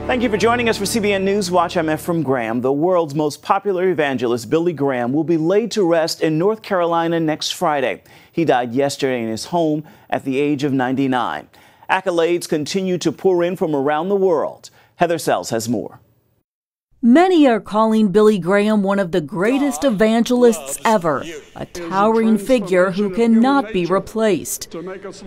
Thank you for joining us for CBN NewsWatch. I'm Ephraim Graham. The world's most popular evangelist, Billy Graham, will be laid to rest in North Carolina next Friday. He died yesterday in his home at the age of 99. Accolades continue to pour in from around the world. Heather Sells has more. Many are calling Billy Graham one of the greatest evangelists ever, a towering figure who cannot be replaced.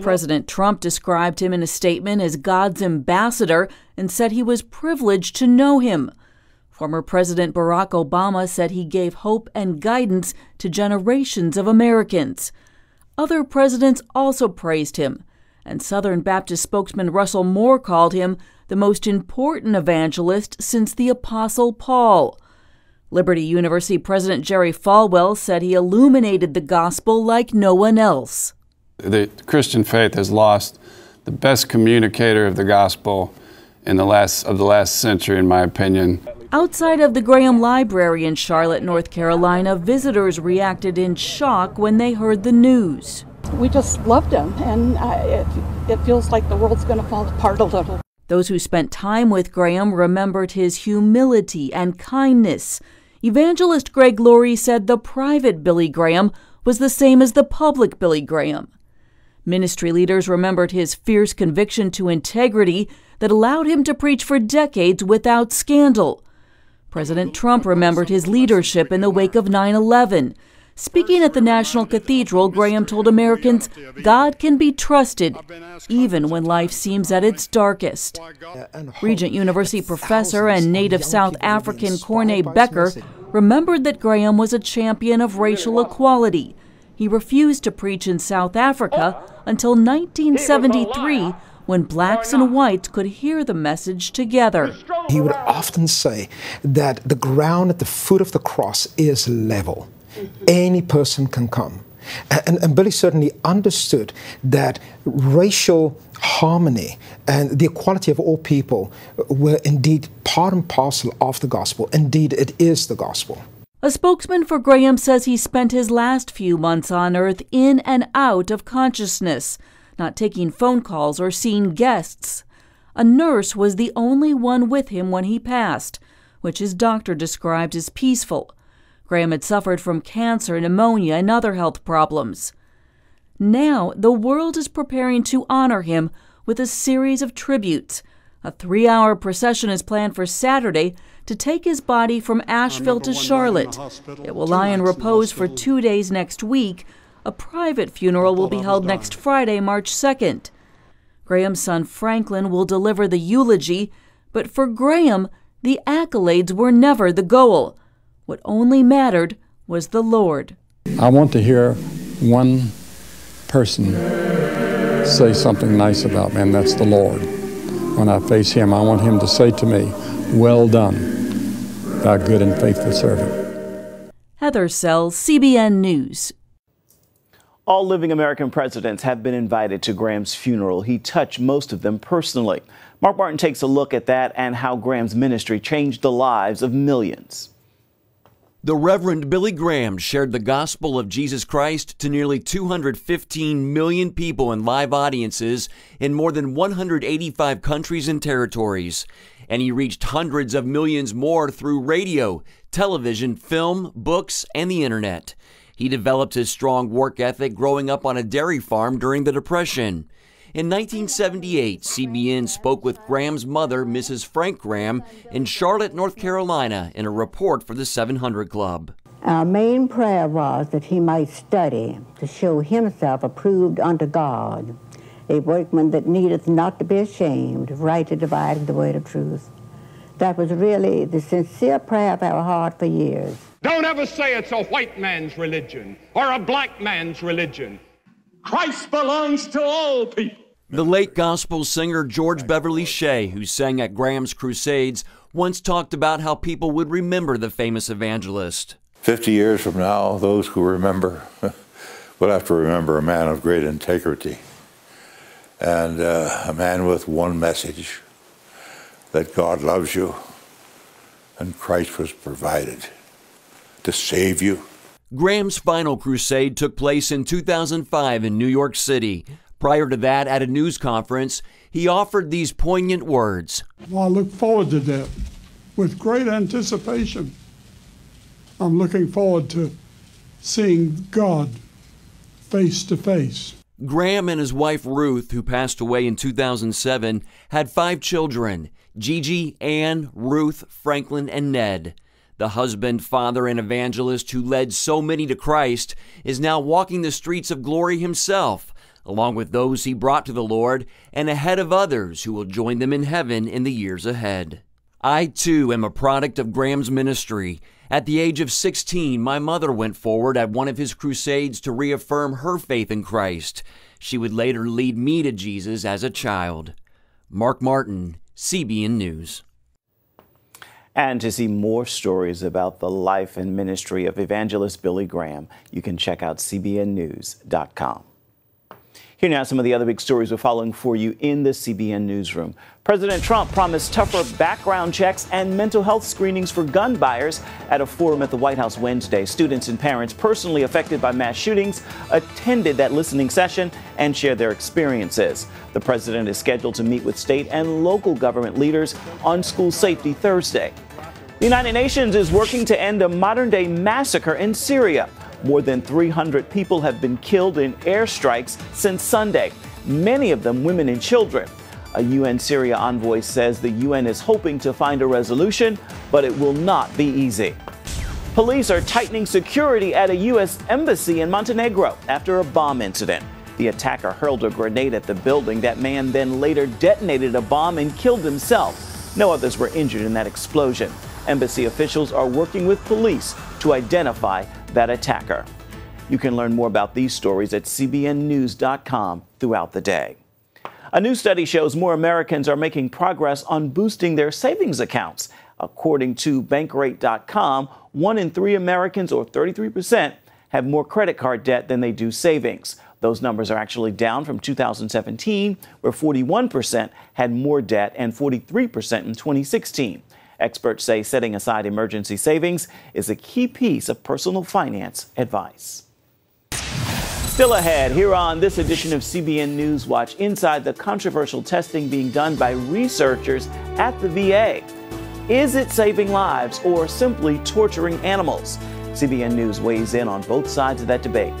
President Trump described him in a statement as God's ambassador and said he was privileged to know him. Former President Barack Obama said he gave hope and guidance to generations of Americans. Other presidents also praised him, and Southern Baptist spokesman Russell Moore called him the most important evangelist since the Apostle Paul. Liberty University President Jerry Falwell said he illuminated the gospel like no one else. The Christian faith has lost the best communicator of the gospel of the last century, in my opinion. Outside of the Graham Library in Charlotte, North Carolina, visitors reacted in shock when they heard the news. We just loved him, and it feels like the world's going to fall apart a little. Those who spent time with Graham remembered his humility and kindness. Evangelist Greg Laurie said the private Billy Graham was the same as the public Billy Graham. Ministry leaders remembered his fierce conviction to integrity that allowed him to preach for decades without scandal. President Trump remembered his leadership in the wake of 9/11. Speaking at the National Cathedral, Graham told Americans God can be trusted even when life seems at its darkest. Regent University professor and native South African Corne Becker remembered that Graham was a champion of racial equality. He refused to preach in South Africa until 1973, when blacks and whites could hear the message together. He would often say that the ground at the foot of the cross is level. Any person can come. And Billy certainly understood that racial harmony and the equality of all people were indeed part and parcel of the gospel. Indeed, it is the gospel. A spokesman for Graham says he spent his last few months on earth in and out of consciousness, not taking phone calls or seeing guests. A nurse was the only one with him when he passed, which his doctor described as peaceful. Graham had suffered from cancer, pneumonia, and other health problems. Now, the world is preparing to honor him with a series of tributes. A 3-hour procession is planned for Saturday to take his body from Asheville to Charlotte. It will lie in repose for 2 days next week. A private funeral will be held next Friday, March 2nd. Graham's son Franklin will deliver the eulogy, but for Graham, the accolades were never the goal. What only mattered was the Lord. I want to hear one person say something nice about me, and that's the Lord. When I face him, I want him to say to me, "Well done, thou good and faithful servant." Heather Sells, CBN News. All living American presidents have been invited to Graham's funeral. He touched most of them personally. Mark Martin takes a look at that and how Graham's ministry changed the lives of millions. The Reverend Billy Graham shared the gospel of Jesus Christ to nearly 215 million people in live audiences in more than 185 countries and territories. And he reached hundreds of millions more through radio, television, film, books, and the internet. He developed his strong work ethic growing up on a dairy farm during the Depression. In 1978, CBN spoke with Graham's mother, Mrs. Frank Graham, in Charlotte, North Carolina, in a report for the 700 Club. Our main prayer was that he might study to show himself approved unto God, a workman that needeth not to be ashamed, rightly dividing the word of truth. That was really the sincere prayer of our heart for years. Don't ever say it's a white man's religion or a black man's religion. Christ belongs to all people. The late gospel singer George Beverly Shea, who sang at Graham's Crusades, once talked about how people would remember the famous evangelist. 50 years from now, those who remember will have to remember a man of great integrity and a man with one message, that God loves you and Christ was provided to save you. Graham's final crusade took place in 2005 in New York City. Prior to that, at a news conference, he offered these poignant words. Well, I look forward to that with great anticipation. I'm looking forward to seeing God face to face. Graham and his wife Ruth, who passed away in 2007, had 5 children: Gigi, Ann, Ruth, Franklin, and Ned. The husband, father, and evangelist who led so many to Christ is now walking the streets of glory himself, along with those he brought to the Lord, and ahead of others who will join them in heaven in the years ahead. I, too, am a product of Graham's ministry. At the age of 16, my mother went forward at one of his crusades to reaffirm her faith in Christ. She would later lead me to Jesus as a child. Mark Martin, CBN News. And to see more stories about the life and ministry of evangelist Billy Graham, you can check out cbnnews.com. Here now are some of the other big stories we're following for you in the CBN Newsroom. President Trump promised tougher background checks and mental health screenings for gun buyers at a forum at the White House Wednesday. Students and parents personally affected by mass shootings attended that listening session and shared their experiences. The president is scheduled to meet with state and local government leaders on school safety Thursday. The United Nations is working to end a modern-day massacre in Syria. More than 300 people have been killed in airstrikes since Sunday, many of them women and children. A UN Syria envoy says the UN is hoping to find a resolution, but it will not be easy. Police are tightening security at a U.S. embassy in Montenegro after a bomb incident. The attacker hurled a grenade at the building. That man then later detonated a bomb and killed himself. No others were injured in that explosion. Embassy officials are working with police to identify that attacker. You can learn more about these stories at cbnnews.com throughout the day. A new study shows more Americans are making progress on boosting their savings accounts. According to Bankrate.com, 1 in 3 Americans, or 33%, have more credit card debt than they do savings. Those numbers are actually down from 2017, where 41% had more debt and 43% in 2016. Experts say setting aside emergency savings is a key piece of personal finance advice. Still ahead, here on this edition of CBN NewsWatch, inside the controversial testing being done by researchers at the VA. Is it saving lives or simply torturing animals? CBN News weighs in on both sides of that debate.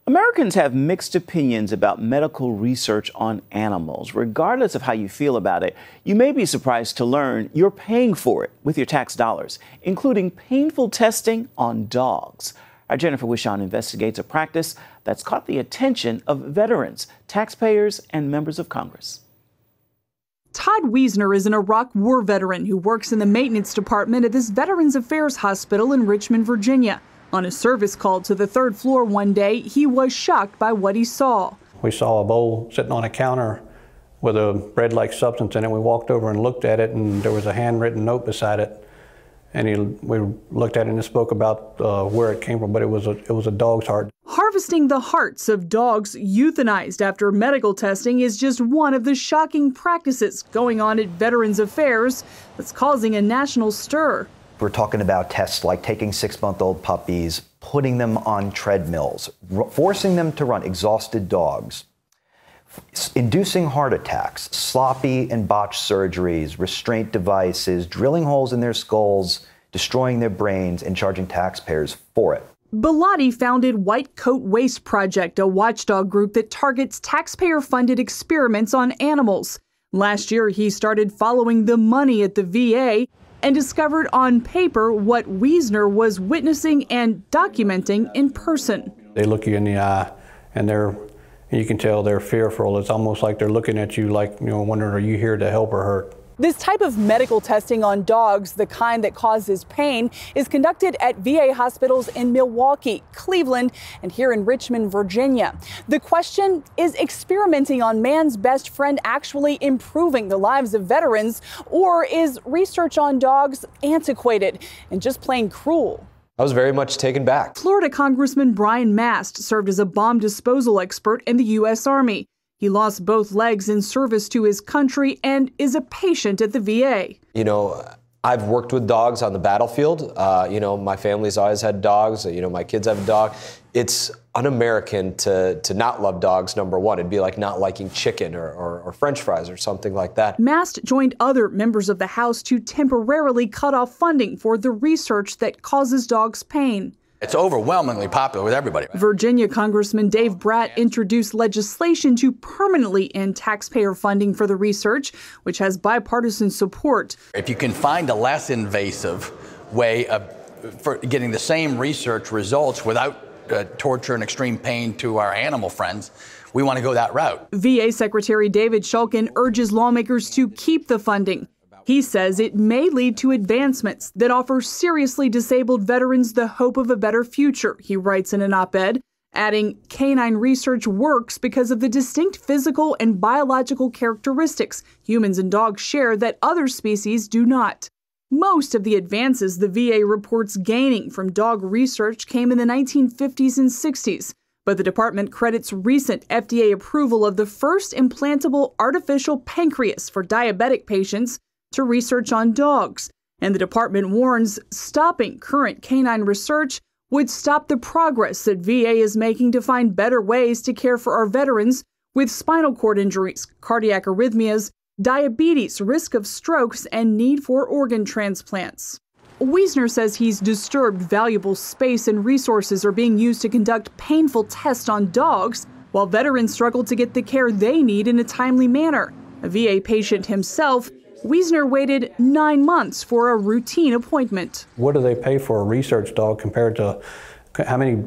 Americans have mixed opinions about medical research on animals. Regardless of how you feel about it, you may be surprised to learn you're paying for it with your tax dollars, including painful testing on dogs. Our Jennifer Wishon investigates a practice that's caught the attention of veterans, taxpayers, and members of Congress. Todd Wiesner is an Iraq War veteran who works in the maintenance department at this Veterans Affairs hospital in Richmond, Virginia. On a service call to the 3rd floor one day, he was shocked by what he saw. We saw a bowl sitting on a counter with a bread-like substance in it. We walked over and looked at it, and there was a handwritten note beside it. And we looked at it and spoke about where it came from, but it was a dog's heart. Harvesting the hearts of dogs euthanized after medical testing is just one of the shocking practices going on at Veterans Affairs that's causing a national stir. We're talking about tests like taking 6-month-old puppies, putting them on treadmills, forcing them to run, exhausted dogs, inducing heart attacks, sloppy and botched surgeries, restraint devices, drilling holes in their skulls, destroying their brains, and charging taxpayers for it. Bellotti founded White Coat Waste Project, a watchdog group that targets taxpayer-funded experiments on animals. Last year, he started following the money at the VA and discovered on paper what Wiesner was witnessing and documenting in person. They look you in the eye, and you can tell they're fearful. It's almost like they're looking at you like, wondering, are you here to help or hurt? This type of medical testing on dogs, the kind that causes pain, is conducted at VA hospitals in Milwaukee, Cleveland, and here in Richmond, Virginia. The question, is experimenting on man's best friend actually improving the lives of veterans, or is research on dogs antiquated and just plain cruel? I was very much taken back. Florida Congressman Brian Mast served as a bomb disposal expert in the U.S. Army. He lost both legs in service to his country and is a patient at the VA. You know, I've worked with dogs on the battlefield. You know, my family's always had dogs. You know, my kids have a dog. It's un-American to not love dogs, number one. It'd be like not liking chicken or French fries or something like that. Mast joined other members of the House to temporarily cut off funding for the research that causes dogs pain. It's overwhelmingly popular with everybody. Virginia Congressman Dave Bratt introduced legislation to permanently end taxpayer funding for the research, which has bipartisan support. If you can find a less invasive way for getting the same research results without torture and extreme pain to our animal friends, we want to go that route. VA Secretary David Shulkin urges lawmakers to keep the funding. He says it may lead to advancements that offer seriously disabled veterans the hope of a better future, he writes in an op-ed, adding, canine research works because of the distinct physical and biological characteristics humans and dogs share that other species do not. Most of the advances the VA reports gaining from dog research came in the 1950s and 60s, but the department credits recent FDA approval of the first implantable artificial pancreas for diabetic patients to research on dogs. And the department warns stopping current canine research would stop the progress that VA is making to find better ways to care for our veterans with spinal cord injuries, cardiac arrhythmias, diabetes, risk of strokes, and need for organ transplants. Wiesner says he's disturbed valuable space and resources are being used to conduct painful tests on dogs, while veterans struggle to get the care they need in a timely manner. A VA patient himself, Wiesner waited 9 months for a routine appointment. What do they pay for a research dog compared to how many,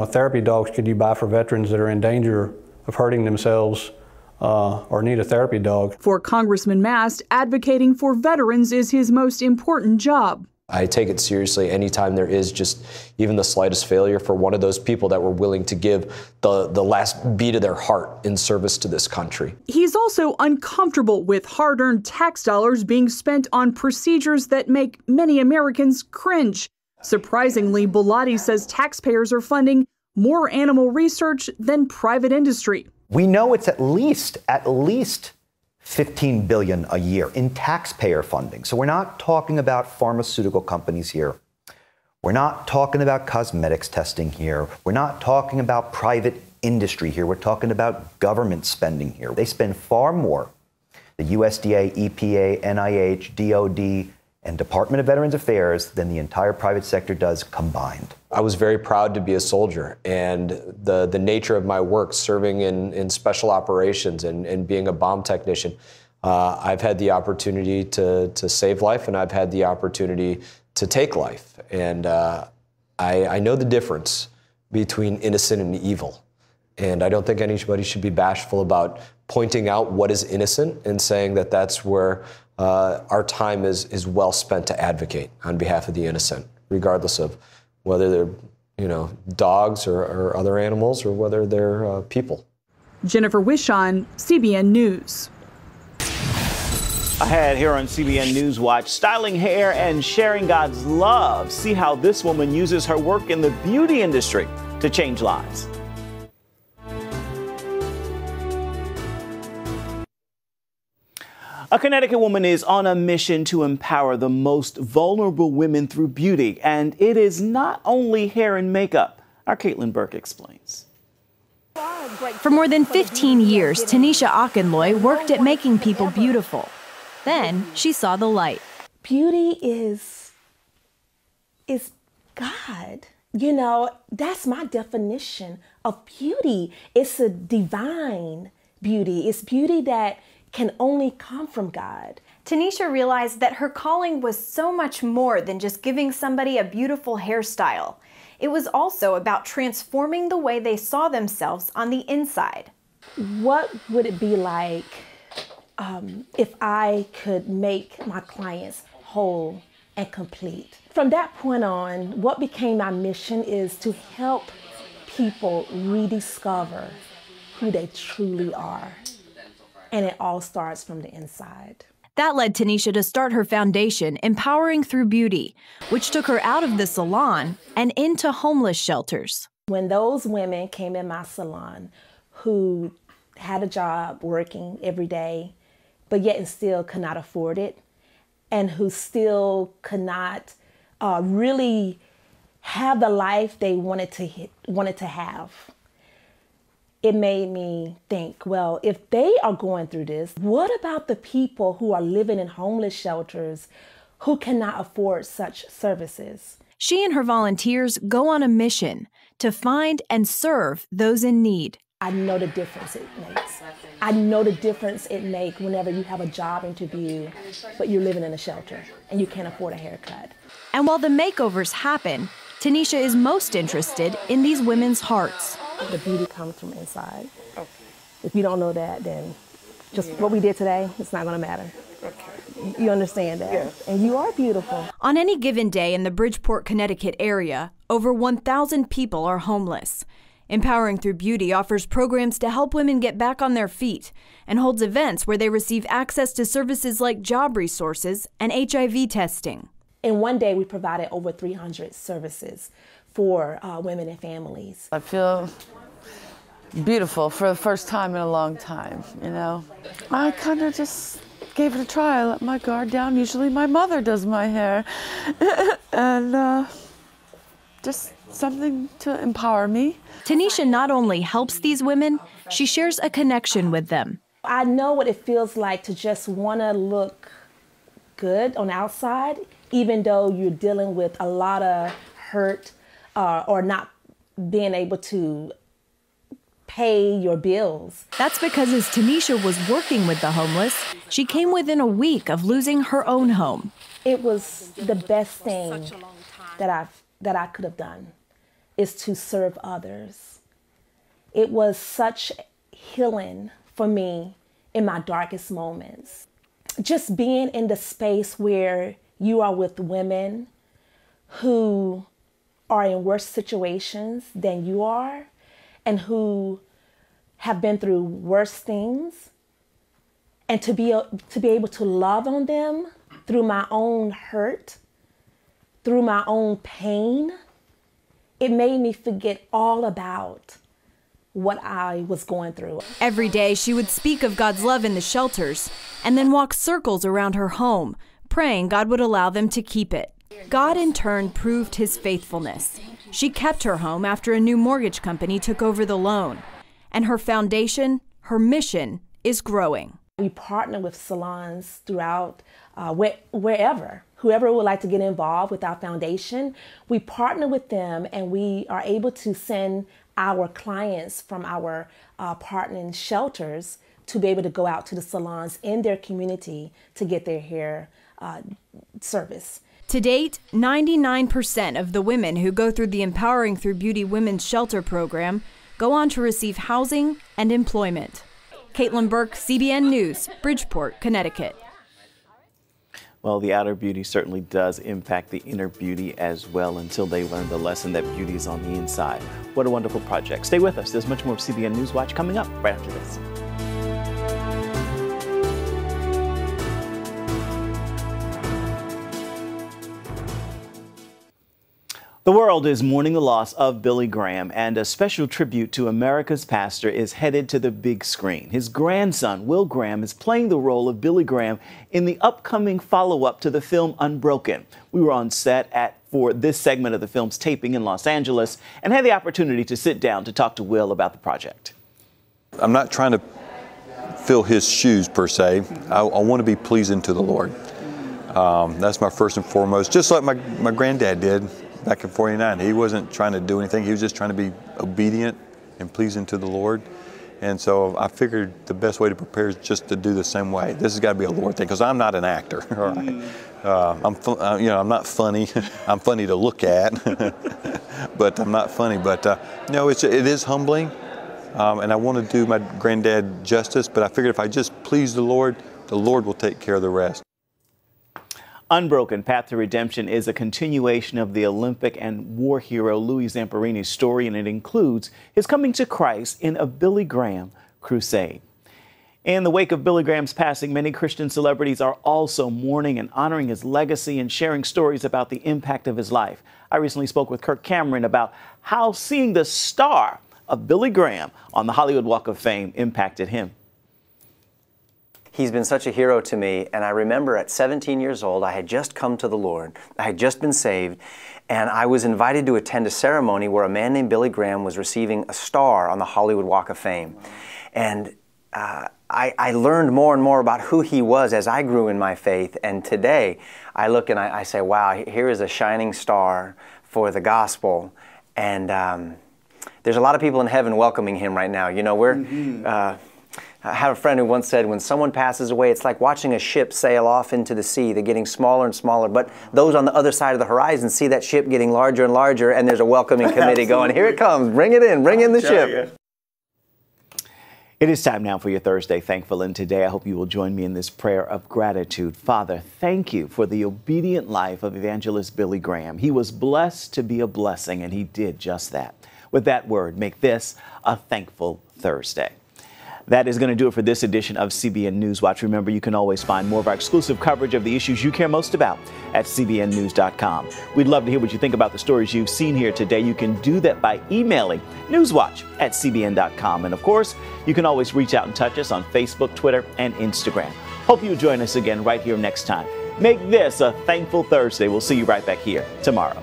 therapy dogs could you buy for veterans that are in danger of hurting themselves or need a therapy dog? For Congressman Mast, advocating for veterans is his most important job. I take it seriously anytime there is just even the slightest failure for one of those people that were willing to give the last beat of their heart in service to this country. He's also uncomfortable with hard-earned tax dollars being spent on procedures that make many Americans cringe. Surprisingly, Bellotti says taxpayers are funding more animal research than private industry. We know it's at least $15 billion a year in taxpayer funding. So we're not talking about pharmaceutical companies here. We're not talking about cosmetics testing here. We're not talking about private industry here. We're talking about government spending here. They spend far more, the USDA, EPA, NIH, DOD, and Department of Veterans Affairs, than the entire private sector does combined. I was very proud to be a soldier, and the nature of my work, serving in special operations and being a bomb technician, I've had the opportunity to save life, and I've had the opportunity to take life. And I know the difference between innocent and evil. And I don't think anybody should be bashful about pointing out what is innocent and saying that that's where our time is well spent to advocate on behalf of the innocent, regardless of whether they're, dogs or other animals or whether they're people. Jennifer Wishon, CBN News. Ahead here on CBN NewsWatch, styling hair and sharing God's love. See how this woman uses her work in the beauty industry to change lives. A Connecticut woman is on a mission to empower the most vulnerable women through beauty, and it is not only hair and makeup. Our Caitlin Burke explains. For more than 15 years, Tanisha Auchenloy worked at making people beautiful. Then she saw the light. Beauty is God. That's my definition of beauty. It's a divine beauty. It's beauty that can only come from God. Tanisha realized that her calling was so much more than just giving somebody a beautiful hairstyle. It was also about transforming the way they saw themselves on the inside. What would it be like if I could make my clients whole and complete? From that point on, what became my mission is to help people rediscover who they truly are. And it all starts from the inside. That led Tanisha to start her foundation, Empowering Through Beauty, which took her out of the salon and into homeless shelters. When those women came in my salon who had a job working every day, but yet and still could not afford it, and who still could not really have the life they wanted to have. It made me think, well, if they are going through this, what about the people who are living in homeless shelters who cannot afford such services? She and her volunteers go on a mission to find and serve those in need. I know the difference it makes. I know the difference it makes whenever you have a job interview, but you're living in a shelter and you can't afford a haircut. And while the makeovers happen, Tanisha is most interested in these women's hearts. The beauty comes from inside. If you don't know that, then just what we did today, it's not going to matter. You understand that? Yes. And you are beautiful. On any given day in the Bridgeport, Connecticut area, over 1,000 people are homeless. Empowering Through Beauty offers programs to help women get back on their feet and holds events where they receive access to services like job resources and HIV testing. In one day, we provided over 300 services for women and families. I feel beautiful for the first time in a long time, you know. I kind of just gave it a try. I let my guard down. Usually my mother does my hair. And just something to empower me. Tanisha not only helps these women, she shares a connection with them. I know what it feels like to just want to look good on the outside, even though you're dealing with a lot of hurt or not being able to pay your bills. That's because as Tanisha was working with the homeless, she came within a week of losing her own home. It was the best thing that I could have done, is to serve others. It was such healing for me in my darkest moments. Just being in the space where you are with women who are in worse situations than you are and who have been through worse things, and to be able to love on them through my own hurt, through my own pain, it made me forget all about what I was going through. Every day she would speak of God's love in the shelters and then walk circles around her home, praying God would allow them to keep it. God in turn proved his faithfulness. She kept her home after a new mortgage company took over the loan. And her foundation, her mission, is growing. We partner with salons throughout wherever. Whoever would like to get involved with our foundation, we partner with them, and we are able to send our clients from our partnering shelters to be able to go out to the salons in their community to get their hair service. To date, 99% of the women who go through the Empowering Through Beauty Women's Shelter program go on to receive housing and employment. Caitlin Burke, CBN News, Bridgeport, Connecticut. Well, the outer beauty certainly does impact the inner beauty as well until they learn the lesson that beauty is on the inside. What a wonderful project. Stay with us. There's much more of CBN NewsWatch coming up right after this. The world is mourning the loss of Billy Graham, and a special tribute to America's pastor is headed to the big screen. His grandson, Will Graham, is playing the role of Billy Graham in the upcoming follow-up to the film Unbroken. We were on set for this segment of the film's taping in Los Angeles and had the opportunity to sit down to talk to Will about the project. I'm not trying to fill his shoes, per se. I want to be pleasing to the Lord. That's my first and foremost, just like my granddad did. Back in '49, he wasn't trying to do anything. He was just trying to be obedient and pleasing to the Lord. And so I figured the best way to prepare is just to do the same way. This has got to be a Lord thing, because I'm not an actor. All right? I'm not funny. I'm funny to look at, but I'm not funny. But it is humbling, and I want to do my granddad justice. But I figured if I just please the Lord will take care of the rest. Unbroken, Path to Redemption is a continuation of the Olympic and war hero Louis Zamperini's story, and it includes his coming to Christ in a Billy Graham crusade. In the wake of Billy Graham's passing, many Christian celebrities are also mourning and honoring his legacy and sharing stories about the impact of his life. I recently spoke with Kirk Cameron about how seeing the star of Billy Graham on the Hollywood Walk of Fame impacted him. He's been such a hero to me, and I remember at 17 years old, I had just come to the Lord. I had just been saved, and I was invited to attend a ceremony where a man named Billy Graham was receiving a star on the Hollywood Walk of Fame. And I learned more and more about who he was as I grew in my faith, and today I look and I say, wow, here is a shining star for the gospel, and there's a lot of people in heaven welcoming him right now. You know, I have a friend who once said, when someone passes away, it's like watching a ship sail off into the sea. They're getting smaller and smaller, but those on the other side of the horizon see that ship getting larger and larger, and there's a welcoming committee going, here it comes, bring it in, bring in the ship. It is time now for your Thursday Thankful, and today I hope you will join me in this prayer of gratitude. Father, thank you for the obedient life of evangelist Billy Graham. He was blessed to be a blessing, and he did just that. With that word, make this a thankful Thursday. That is going to do it for this edition of CBN NewsWatch. Remember, you can always find more of our exclusive coverage of the issues you care most about at cbnnews.com. We'd love to hear what you think about the stories you've seen here today. You can do that by emailing newswatch@cbn.com. And of course, you can always reach out and touch us on Facebook, Twitter, and Instagram. Hope you'll join us again right here next time. Make this a thankful Thursday. We'll see you right back here tomorrow.